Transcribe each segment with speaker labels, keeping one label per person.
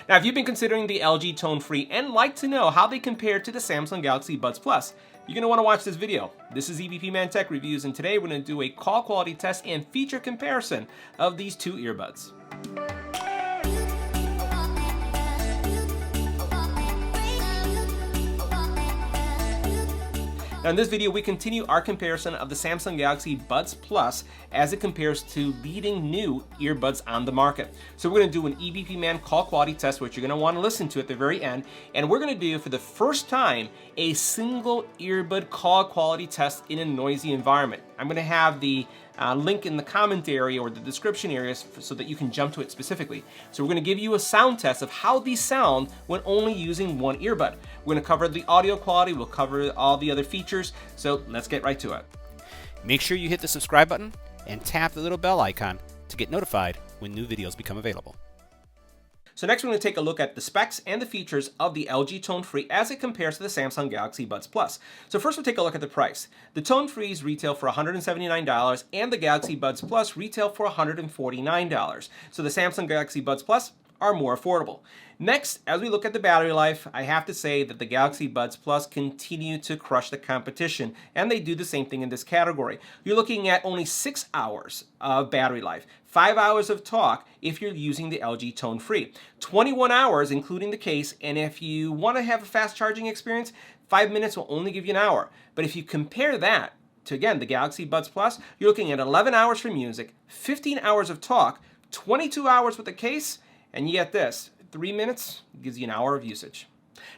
Speaker 1: Now, if you've been considering the LG tone-free and like to know how they compare to the Samsung Galaxy Buds Plus, you're going to want to watch this video. This is EBPMAN Tech Reviews, and today we're going to do a call quality test and feature comparison of these two earbuds. Now in this video, we continue our comparison of the Samsung Galaxy Buds Plus as it compares to leading new earbuds on the market. So we're going to do an EBPMAN call quality test, which you're going to want to listen to at the very end. And we're going to do, for the first time, a single earbud call quality test in a noisy environment. I'm going to have the link in the comment area or the description areas so that you can jump to it specifically. So we're going to give you a sound test of how these sound when only using one earbud. We're going to cover the audio quality, we'll cover all the other features, so let's get right to it.
Speaker 2: Make sure you hit the subscribe button and tap the little bell icon to get notified when new videos become available.
Speaker 1: So next we're going to take a look at the specs and the features of the LG Tone-Free as it compares to the Samsung Galaxy Buds Plus. So first we'll take a look at the price. The Tone-Frees retail for $179 and the Galaxy Buds Plus retail for $149. So the Samsung Galaxy Buds Plus are more affordable. Next, as we look at the battery life, I have to say that the Galaxy Buds Plus continue to crush the competition, and they do the same thing in this category. You're looking at only 6 hours of battery life, 5 hours of talk if you're using the LG Tone-Free, 21 hours including the case, and if you want to have a fast charging experience, 5 minutes will only give you an hour. But if you compare that to, again, the Galaxy Buds Plus, you're looking at 11 hours for music, 15 hours of talk, 22 hours with the case, and you get this, 3 minutes gives you an hour of usage.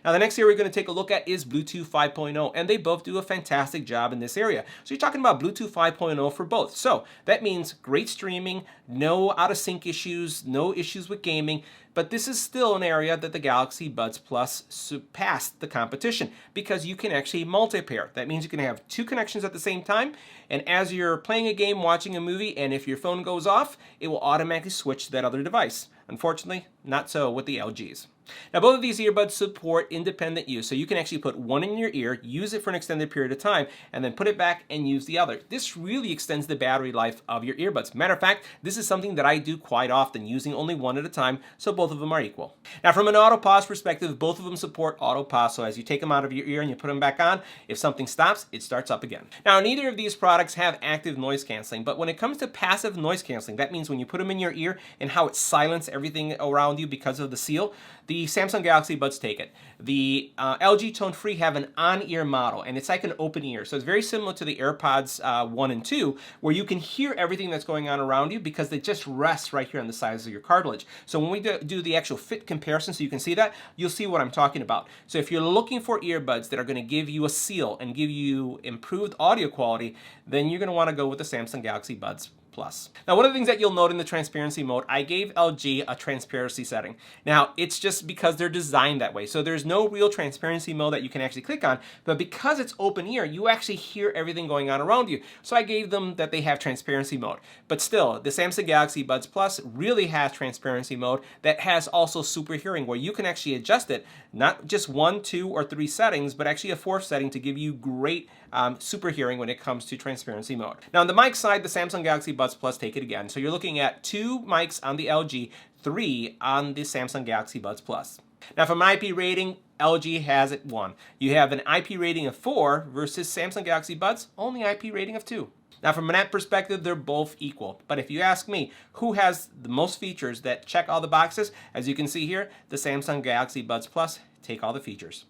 Speaker 1: Now the next area we're going to take a look at is Bluetooth 5.0, and they both do a fantastic job in this area. So you're talking about Bluetooth 5.0 for both. So that means great streaming, no out of sync issues, no issues with gaming, but this is still an area that the Galaxy Buds Plus surpassed the competition because you can actually multi-pair. That means you can have 2 connections at the same time, and as you're playing a game, watching a movie, and if your phone goes off, it will automatically switch to that other device. Unfortunately, not so with the LGs. Now both of these earbuds support independent use, so you can actually put one in your ear, use it for an extended period of time, and then put it back and use the other. This really extends the battery life of your earbuds. Matter of fact, this is something that I do quite often, using only one at a time, so both of them are equal. Now from an auto pause perspective, both of them support auto pause, so as you take them out of your ear and you put them back on, if something stops, it starts up again. Now neither of these products have active noise canceling, but when it comes to passive noise canceling, that means when you put them in your ear and how it silences everything around you because of the seal, the Samsung Galaxy Buds take it. The LG Tone-Free have an on-ear model, and it's like an open ear. So it's very similar to the AirPods 1 and 2, where you can hear everything that's going on around you because they just rest right here on the sides of your cartilage. So when we do the actual fit comparison, so you can see that, you'll see what I'm talking about. So if you're looking for earbuds that are going to give you a seal and give you improved audio quality, then you're going to want to go with the Samsung Galaxy Buds Plus. Now, one of the things that you'll note in the transparency mode, I gave LG a transparency setting. Now, it's just because they're designed that way. So there's no real transparency mode that you can actually click on, but because it's open ear, you actually hear everything going on around you. So I gave them that they have transparency mode. But still, the Samsung Galaxy Buds Plus really has transparency mode that has also super hearing, where you can actually adjust it, not just 1, 2, or 3 settings, but actually a 4th setting to give you great super hearing when it comes to transparency mode. Now on the mic side, the Samsung Galaxy Buds Plus take it again. So you're looking at 2 mics on the LG, 3 on the Samsung Galaxy Buds Plus. Now from an IP rating, LG has it 1. You have an IP rating of 4 versus Samsung Galaxy Buds, only IP rating of 2. Now from an app perspective, they're both equal. But if you ask me who has the most features that check all the boxes, as you can see here, the Samsung Galaxy Buds Plus take all the features.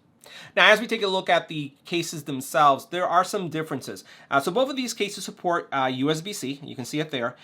Speaker 1: Now, as we take a look at the cases themselves, there are some differences. So both of these cases support USB-C. You can see it there.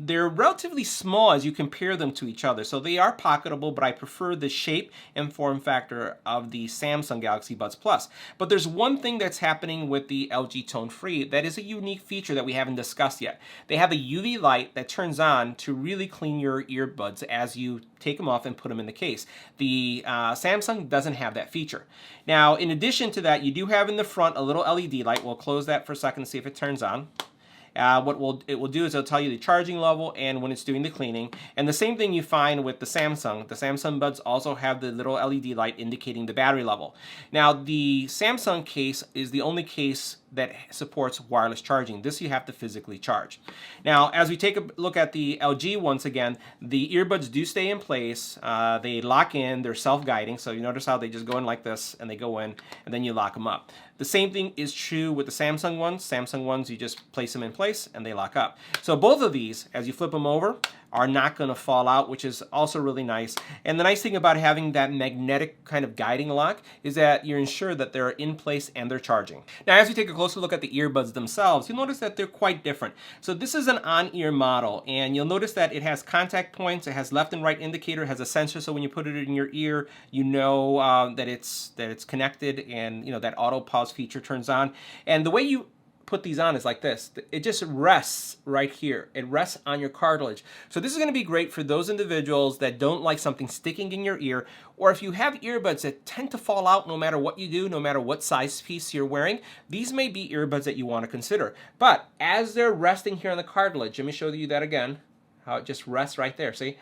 Speaker 1: They're relatively small as you compare them to each other, so they are pocketable, but I prefer the shape and form factor of the Samsung Galaxy Buds Plus. But there's one thing that's happening with the LG Tone-Free that is a unique feature that we haven't discussed yet. They have a UV light that turns on to really clean your earbuds as you take them off and put them in the case. The Samsung doesn't have that feature. Now, in addition to that, you do have in the front a little LED light. We'll close that for a second and see if it turns on. What it will do is it'll tell you the charging level and when it's doing the cleaning. And the same thing you find with the Samsung. The Samsung Buds also have the little LED light indicating the battery level. Now, the Samsung case is the only case that supports wireless charging. This you have to physically charge. Now, as we take a look at the LG once again, the earbuds do stay in place. They lock in, they're self-guiding, so you notice how they just go in like this, and they go in, and then you lock them up. The same thing is true with the Samsung ones. Samsung ones, you just place them in place, and they lock up. So both of these, as you flip them over, are not going to fall out, which is also really nice. And the nice thing about having that magnetic kind of guiding lock is that you're ensured that they're in place and they're charging. Now, as we take a closer look at the earbuds themselves, you'll notice that they're quite different. So this is an on-ear model, and you'll notice that it has contact points, it has left and right indicator, it has a sensor, so when you put it in your ear, you know that it's connected, and you know that auto pause feature turns on. And the way you put these on is like this. It just rests right here. It rests on your cartilage. So this is going to be great for those individuals that don't like something sticking in your ear, or if you have earbuds that tend to fall out no matter what you do, no matter what size piece you're wearing. These may be earbuds that you want to consider. But as they're resting here on the cartilage, let me show you that again, how it just rests right there. See?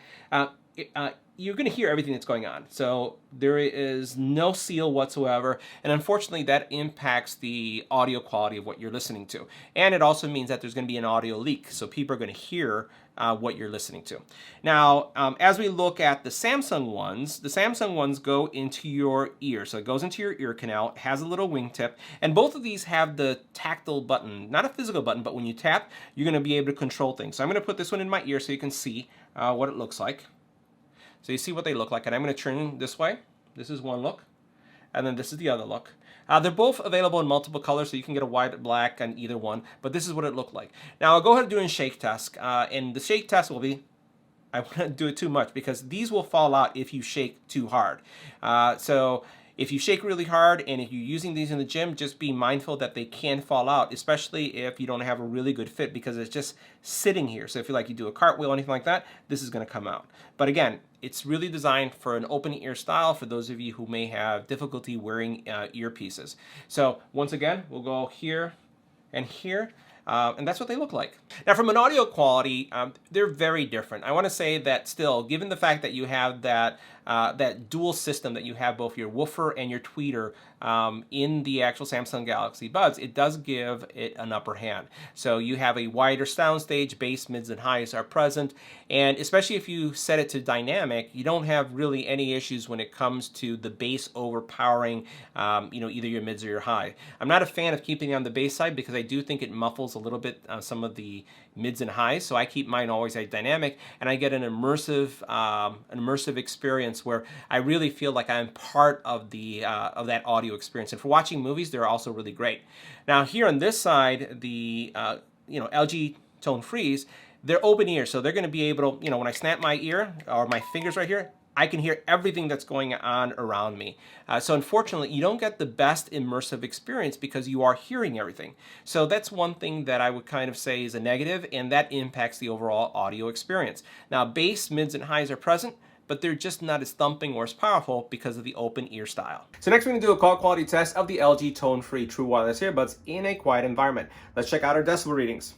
Speaker 1: You're going to hear everything that's going on. So there is no seal whatsoever, and unfortunately that impacts the audio quality of what you're listening to. And it also means that there's going to be an audio leak, so people are going to hear what you're listening to. Now, as we look at the Samsung ones go into your ear. So it goes into your ear canal, it has a little wingtip, and both of these have the tactile button, not a physical button, but when you tap, you're going to be able to control things. So I'm going to put this one in my ear so you can see what it looks like. So you see what they look like, and I'm going to turn this way. This is one look, and then this is the other look. They're both available in multiple colors, so you can get a white, black, on either one, but this is what it looked like. Now I'll go ahead and do a shake test, and the shake test will be, I won't do it too much because these will fall out if you shake too hard. So if you shake really hard and if you're using these in the gym, just be mindful that they can fall out, especially if you don't have a really good fit because it's just sitting here. So if you do a cartwheel or anything like that, this is going to come out. But again, it's really designed for an open ear style for those of you who may have difficulty wearing earpieces. So once again, we'll go here and here. And that's what they look like. Now, from an audio quality, they're very different. I want to say that still, given the fact that you have that dual system, that you have both your woofer and your tweeter in the actual Samsung Galaxy Buds, it does give it an upper hand. So you have a wider soundstage, bass, mids, and highs are present, and especially if you set it to dynamic, you don't have really any issues when it comes to the bass overpowering, either your mids or your high. I'm not a fan of keeping it on the bass side because I do think it muffles a little bit some of the mids and highs, so I keep mine always at dynamic, and I get an immersive experience where I really feel like I'm part of that audio experience. And for watching movies, they're also really great. Now here on this side, the LG Tone Frees, they're open ear, so they're going to be able to, when I snap my ear or my fingers right here, I can hear everything that's going on around me. So unfortunately, you don't get the best immersive experience because you are hearing everything. So that's one thing that I would kind of say is a negative, and that impacts the overall audio experience. Now, bass, mids, and highs are present, but they're just not as thumping or as powerful because of the open ear style. So next we're going to do a call quality test of the LG Tone-Free True Wireless Earbuds in a quiet environment. Let's check out our decibel readings.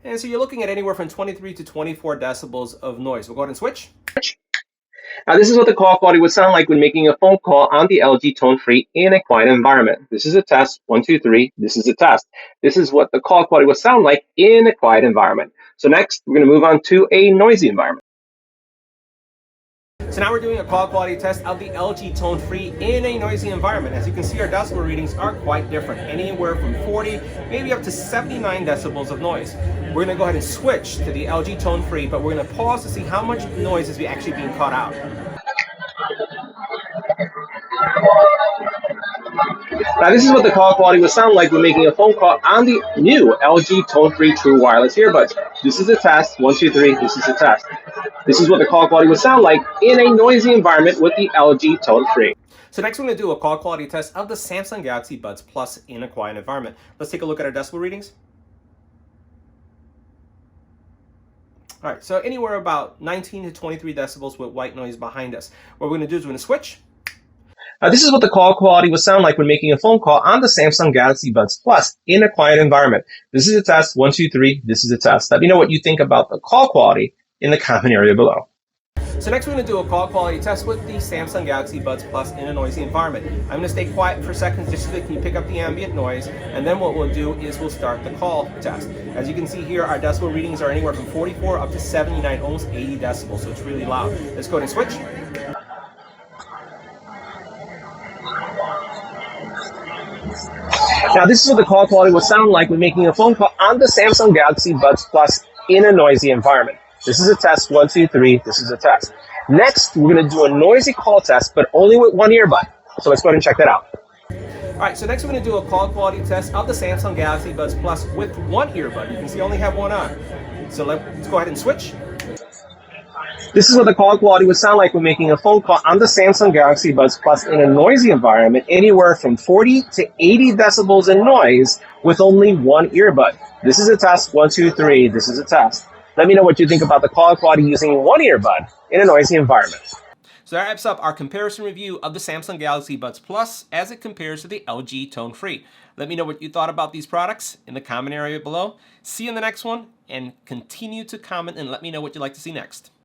Speaker 1: And so you're looking at anywhere from 23 to 24 decibels of noise. We'll go ahead and switch. Now this is what the call quality would sound like when making a phone call on the LG Tone-Free in a quiet environment. This is a test. 1, 2, 3. This is a test. This is what the call quality would sound like in a quiet environment. So next, we're going to move on to a noisy environment. So now we're doing a call quality test of the LG Tone-Free in a noisy environment. As you can see, our decibel readings are quite different, anywhere from 40, maybe up to 79 decibels of noise. We're going to go ahead and switch to the LG Tone-Free, but we're going to pause to see how much noise is actually being caught out. Now this is what the call quality would sound like when making a phone call on the new LG Tone-Free True Wireless Earbuds. This is a test. 1, 2, 3. This is a test. This is what the call quality would sound like in a noisy environment with the LG Tone-Free. So next we're going to do a call quality test of the Samsung Galaxy Buds Plus in a quiet environment. Let's take a look at our decibel readings. All right, so anywhere about 19 to 23 decibels with white noise behind us. What we're going to do is we're going to switch. This is what the call quality would sound like when making a phone call on the Samsung Galaxy Buds Plus in a quiet environment. This is a test. 1, 2, 3. This is a test. Let me know what you think about the call quality in the comment area below. So next we're going to do a call quality test with the Samsung Galaxy Buds Plus in a noisy environment. I'm going to stay quiet for seconds just so that you can pick up the ambient noise, and then what we'll do is we'll start the call test. As you can see here, our decibel readings are anywhere from 44 up to 79, almost 80 decibels, so it's really loud. Let's go ahead and switch.
Speaker 3: Now this is what the call quality will sound like when making a phone call on the Samsung Galaxy Buds Plus in a noisy environment. This is a test, 1, 2, 3, this is a test. Next, we're going to do a noisy call test, but only with one earbud. So let's go ahead and check that out.
Speaker 1: Alright, so next we're going to do a call quality test of the Samsung Galaxy Buds Plus with one earbud. You can see I only have one on. So let's go ahead and switch.
Speaker 3: This is what the call quality would sound like when making a phone call on the Samsung Galaxy Buds Plus in a noisy environment, anywhere from 40 to 80 decibels in noise with only one earbud. This is a test, 1, 2, 3, this is a test. Let me know what you think about the call quality using one earbud in a noisy environment.
Speaker 1: So that wraps up our comparison review of the Samsung Galaxy Buds Plus as it compares to the LG Tone Free. Let me know what you thought about these products in the comment area below. See you in the next one, and continue to comment and let me know what you'd like to see next.